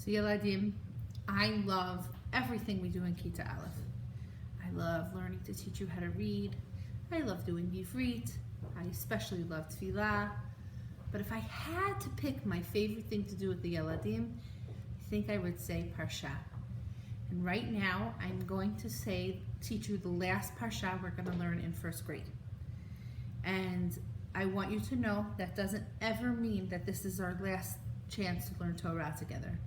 So Yeladim, I love everything we do in Kita Aleph. I love learning to teach you how to read. I love doing Yivrit. I especially love Tefillah. But if I had to pick my favorite thing to do with the Yeladim, I think I would say Parashat. And right now, I'm going to teach you the last Parashat we're going to learn in first grade. And I want you to know that doesn't ever mean that this is our last chance to learn Torah together.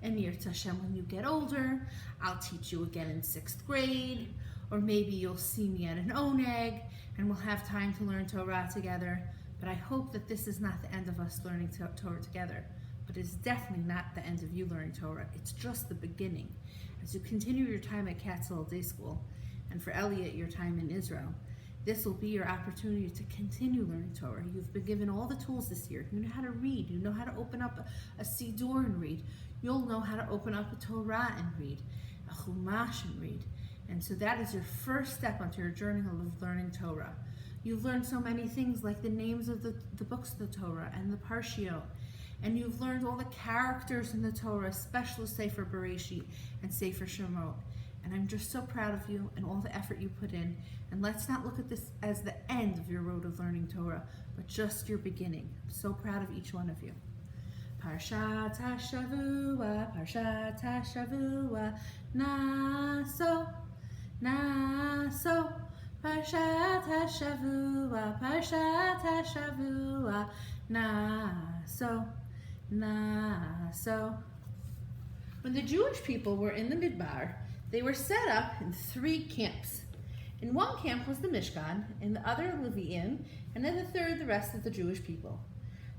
And Yirtzeh Hashem, when you get older, I'll teach you again in 6th grade, or maybe you'll see me at an oneg, and we'll have time to learn Torah together. But I hope that this is not the end of us learning Torah together. But it's definitely not the end of you learning Torah. It's just the beginning. As you continue your time at Katzel Day School, and for Elliot, your time in Israel, this will be your opportunity to continue learning Torah. You've been given all the tools this year. You know how to read. You know how to open up a Siddur and read. You'll know how to open up a Torah and read, a Chumash and read. And so that is your first step onto your journey of learning Torah. You've learned so many things like the names of the books of the Torah and the Parshiot. And you've learned all the characters in the Torah, especially Sefer Bereshit and Sefer Shemot. And I'm just so proud of you and all the effort you put in. And let's not look at this as the end of your road of learning Torah, but just your beginning. I'm so proud of each one of you. Parashat Hashavua, Parashat Hashavua, Naso, Naso. Parashat Hashavua, Parashat Hashavua, Naso, Naso. When the Jewish people were in the Midbar, they were set up in 3 camps. In one camp was the Mishkan, in the other Leviim, and in the third the rest of the Jewish people.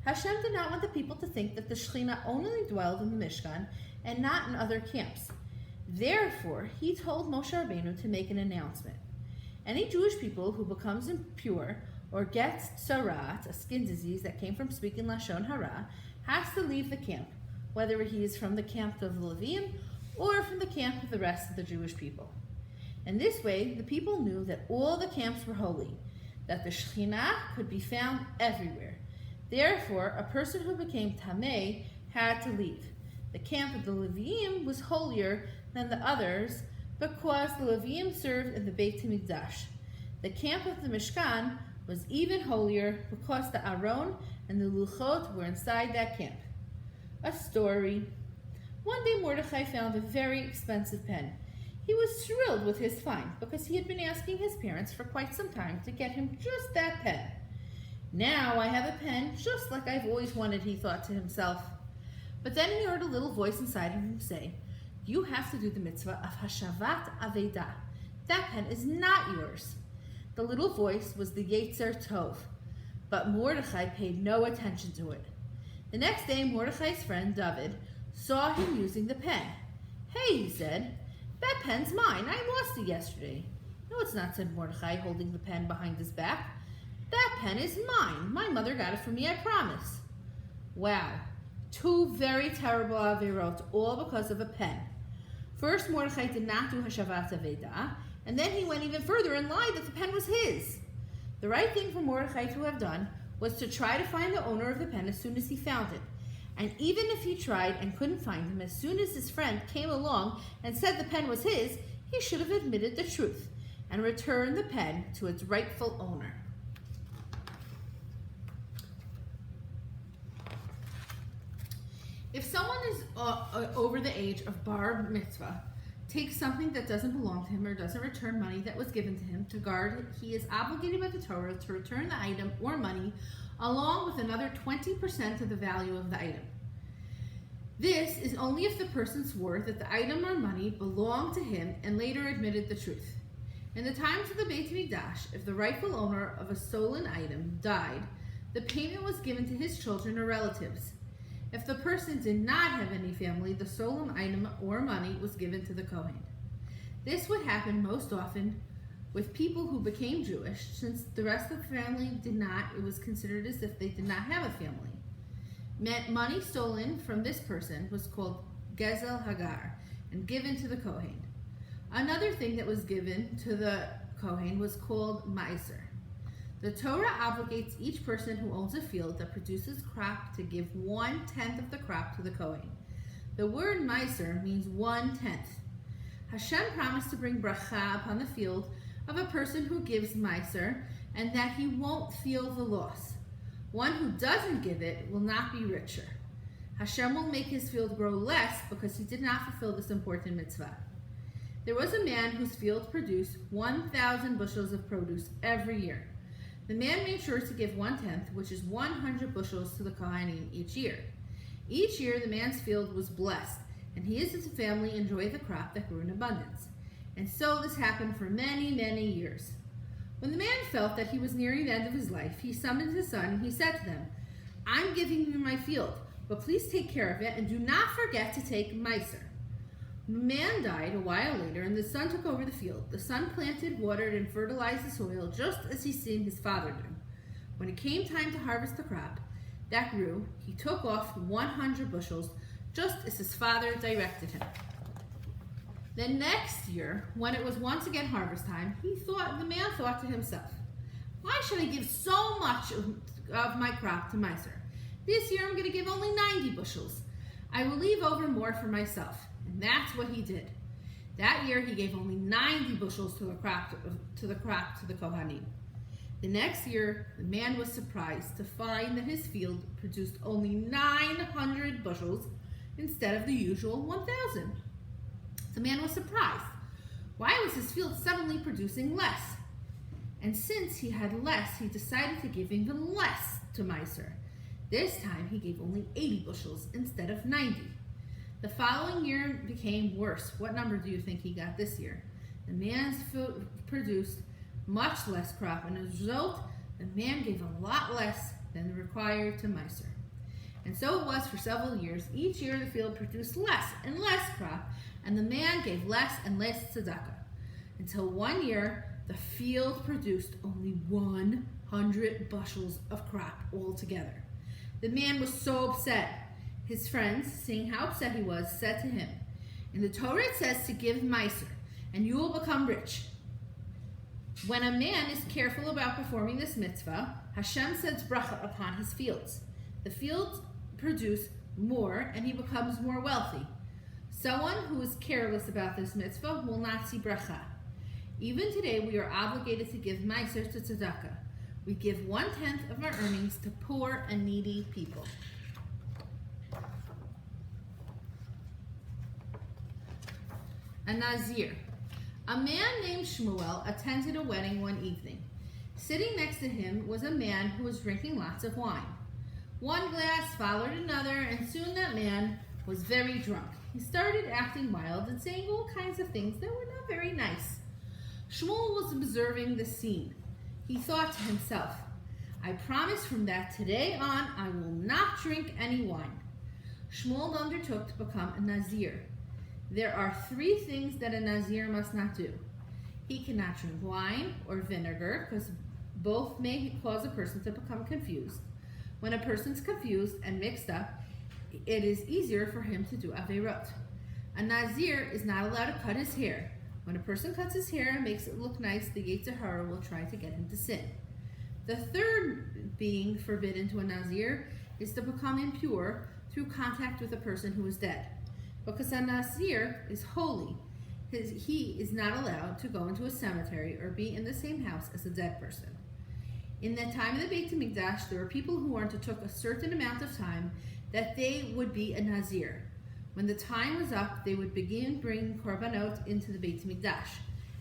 Hashem did not want the people to think that the Shekhinah only dwelled in the Mishkan and not in other camps. Therefore, he told Moshe Rabbeinu to make an announcement. Any Jewish people who becomes impure or gets tsarat, a skin disease that came from speaking Lashon Hara, has to leave the camp, whether he is from the camp of the Leviim or from the camp of the rest of the Jewish people. In this way, the people knew that all the camps were holy, that the Shekhinah could be found everywhere. Therefore, a person who became Tameh had to leave. The camp of the Leviim was holier than the others because the Leviim served in the Beit HaMikdash. The camp of the Mishkan was even holier because the Aron and the Luchot were inside that camp. A story. One day Mordechai found a very expensive pen. He was thrilled with his find because he had been asking his parents for quite some time to get him just that pen. Now I have a pen just like I've always wanted, he thought to himself. But then he heard a little voice inside of him say, "You have to do the mitzvah of Hashavat Avedah. That pen is not yours." The little voice was the Yetzer Tov, but Mordechai paid no attention to it. The next day, Mordechai's friend David saw him using the pen. "Hey," he said, "that pen's mine. I lost it yesterday." "No, it's not," said Mordechai, holding the pen behind his back. "That pen is mine. My mother got it for me, I promise." Wow, 2 very terrible avirot, all because of a pen. First, Mordechai did not do Hashavat Avedah, and then he went even further and lied that the pen was his. The right thing for Mordechai to have done was to try to find the owner of the pen as soon as he found it. And even if he tried and couldn't find him, as soon as his friend came along and said the pen was his, he should have admitted the truth and returned the pen to its rightful owner. If someone is over the age of bar mitzvah, takes something that doesn't belong to him or doesn't return money that was given to him to guard, he is obligated by the Torah to return the item or money along with another 20% of the value of the item. This is only if the person swore that the item or money belonged to him and later admitted the truth. In the times of the Beit HaMikdash, if the rightful owner of a stolen item died, the payment was given to his children or relatives. If the person did not have any family, the stolen item or money was given to the Kohen. This would happen most often with people who became Jewish. Since the rest of the family did not, it was considered as if they did not have a family. Money stolen from this person was called Gezel Hagar and given to the Kohen. Another thing that was given to the Kohen was called Meiser. The Torah obligates each person who owns a field that produces crop to give 1/10 of the crop to the Kohen. The word Meiser means 1/10. Hashem promised to bring bracha upon the field of a person who gives Meiser, and that he won't feel the loss. One who doesn't give it will not be richer. Hashem will make his field grow less because he did not fulfill this important mitzvah. There was a man whose field produced 1,000 bushels of produce every year. The man made sure to give 1/10, which is 100 bushels, to the Kohanim each year. Each year the man's field was blessed, and he and his family enjoyed the crop that grew in abundance. And so this happened for many, many years. When the man felt that he was nearing the end of his life, he summoned his son and he said to them, "I'm giving you my field, but please take care of it and do not forget to take Meiser." The man died a while later, and the son took over the field. The son planted, watered, and fertilized the soil just as he'd seen his father do. When it came time to harvest the crop that grew, he took off 100 bushels, just as his father directed him. The next year, when it was once again harvest time, the man thought to himself, "Why should I give so much of my crop to Meiser? This year I'm going to give only 90 bushels. I will leave over more for myself." And that's what he did. That year he gave only 90 bushels to the Kohanim. The next year, the man was surprised to find that his field produced only 900 bushels instead of the usual 1,000. The man was surprised. Why was his field suddenly producing less? And since he had less, he decided to give even less to Meiser. This time he gave only 80 bushels instead of 90. The following year became worse. What number do you think he got this year? The man's field produced much less crop, and as a result, the man gave a lot less than required to Meiser. And so it was for several years. Each year the field produced less and less crop, and the man gave less and less tzedakah. Until one year, the field produced only 100 bushels of crop altogether. The man was so upset. His friends, seeing how upset he was, said to him, "In the Torah it says to give Meiser, and you will become rich." When a man is careful about performing this mitzvah, Hashem sends bracha upon his fields. The fields produce more, and he becomes more wealthy. Someone who is careless about this mitzvah will not see bracha. Even today, we are obligated to give Meiser to tzedakah. We give 1/10 of our earnings to poor and needy people. A Nazir. A man named Shmuel attended a wedding one evening. Sitting next to him was a man who was drinking lots of wine. One glass followed another, and soon that man was very drunk. He started acting wild and saying all kinds of things that were not very nice. Shmuel was observing the scene. He thought to himself, "I promise from that today on I will not drink any wine." Shmuel undertook to become a Nazir. There are 3 things that a Nazir must not do. He cannot drink wine or vinegar, because both may cause a person to become confused. When a person's confused and mixed up, it is easier for him to do averot. A Nazir is not allowed to cut his hair. When a person cuts his hair and makes it look nice, the Yetzer Hara will try to get him to sin. The third being forbidden to a Nazir is to become impure through contact with a person who is dead. Because a Nazir is holy, he is not allowed to go into a cemetery or be in the same house as a dead person. In the time of the Beit HaMikdash, there were people who undertook a certain amount of time that they would be a Nazir. When the time was up, they would begin bringing korbanot into the Beit HaMikdash.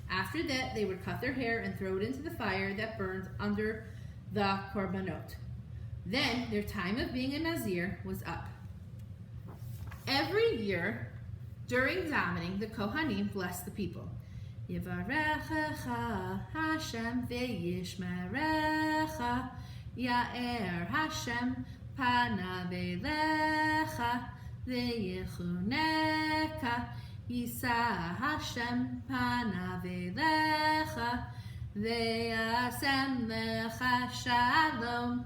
After that, they would cut their hair and throw it into the fire that burned under the korbanot. Then their time of being a Nazir was up. Every year, during davening, the Kohanim blessed the people. Yivarechecha Hashem v'yishmerecha, Ya'er Hashem panav elecha, v'yichuneka, Yisa Hashem panav elecha, v'yasem lecha shalom.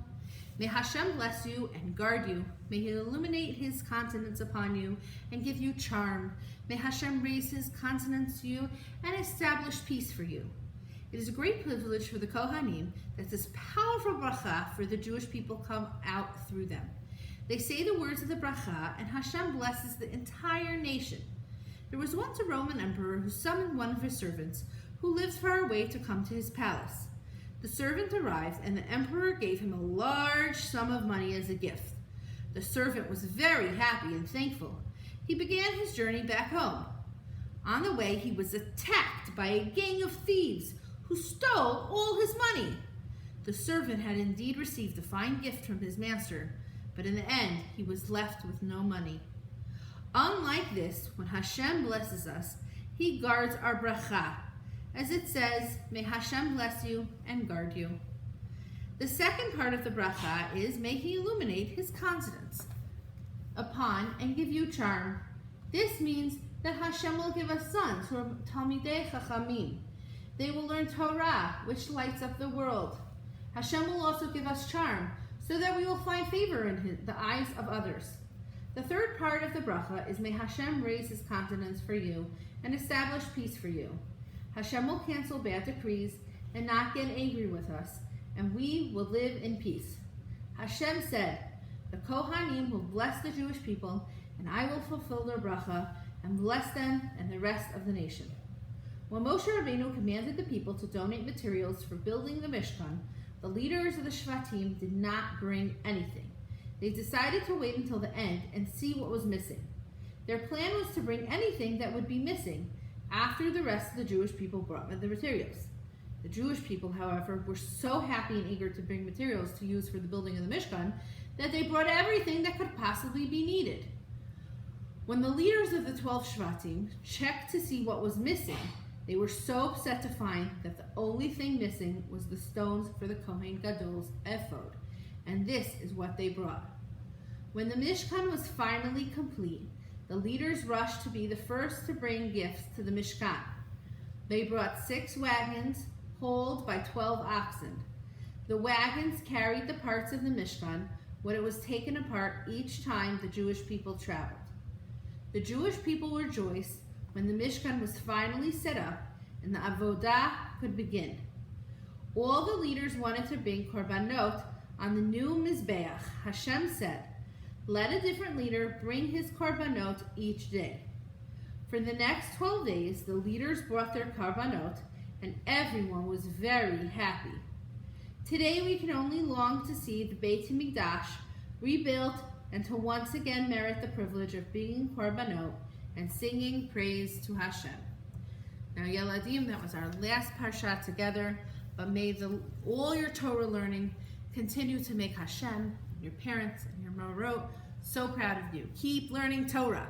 May Hashem bless you and guard you. May He illuminate His countenance upon you and give you charm. May Hashem raise His countenance to you and establish peace for you. It is a great privilege for the Kohanim that this powerful bracha for the Jewish people come out through them. They say the words of the bracha, and Hashem blesses the entire nation. There was once a Roman emperor who summoned one of his servants who lived far away to come to his palace. The servant arrived, and the emperor gave him a large sum of money as a gift. The servant was very happy and thankful. He began his journey back home. On the way, he was attacked by a gang of thieves who stole all his money. The servant had indeed received a fine gift from his master, but in the end, he was left with no money. Unlike this, when Hashem blesses us, he guards our bracha. As it says, may Hashem bless you and guard you. The second part of the bracha is, may he illuminate his countenance upon and give you charm. This means that Hashem will give us sons who are Talmidei Chachamim. They will learn Torah, which lights up the world. Hashem will also give us charm, so that we will find favor in the eyes of others. The third part of the bracha is, may Hashem raise his countenance for you and establish peace for you. Hashem will cancel bad decrees and not get angry with us, and we will live in peace. Hashem said, the Kohanim will bless the Jewish people, and I will fulfill their bracha and bless them and the rest of the nation. When Moshe Rabbeinu commanded the people to donate materials for building the Mishkan, the leaders of the Shvatim did not bring anything. They decided to wait until the end and see what was missing. Their plan was to bring anything that would be missing after the rest of the Jewish people brought the materials. The Jewish people, however, were so happy and eager to bring materials to use for the building of the Mishkan that they brought everything that could possibly be needed. When the leaders of the 12 Shvatim checked to see what was missing, they were so upset to find that the only thing missing was the stones for the Kohen Gadol's ephod, and this is what they brought. When the Mishkan was finally complete, the leaders rushed to be the first to bring gifts to the Mishkan. They brought 6 wagons, hauled by 12 oxen. The wagons carried the parts of the Mishkan when it was taken apart each time the Jewish people traveled. The Jewish people rejoiced when the Mishkan was finally set up and the avodah could begin. All the leaders wanted to bring korbanot on the new Mizbeach. Hashem said, let a different leader bring his korbanot each day. For the next 12 days, the leaders brought their korbanot, and everyone was very happy. Today we can only long to see the Beit HaMikdash rebuilt and to once again merit the privilege of bringing korbanot and singing praise to Hashem. Now, Yeladim, that was our last Parashat together, but may all your Torah learning continue to make Hashem, your parents, and your Morot so proud of you. Keep learning Torah.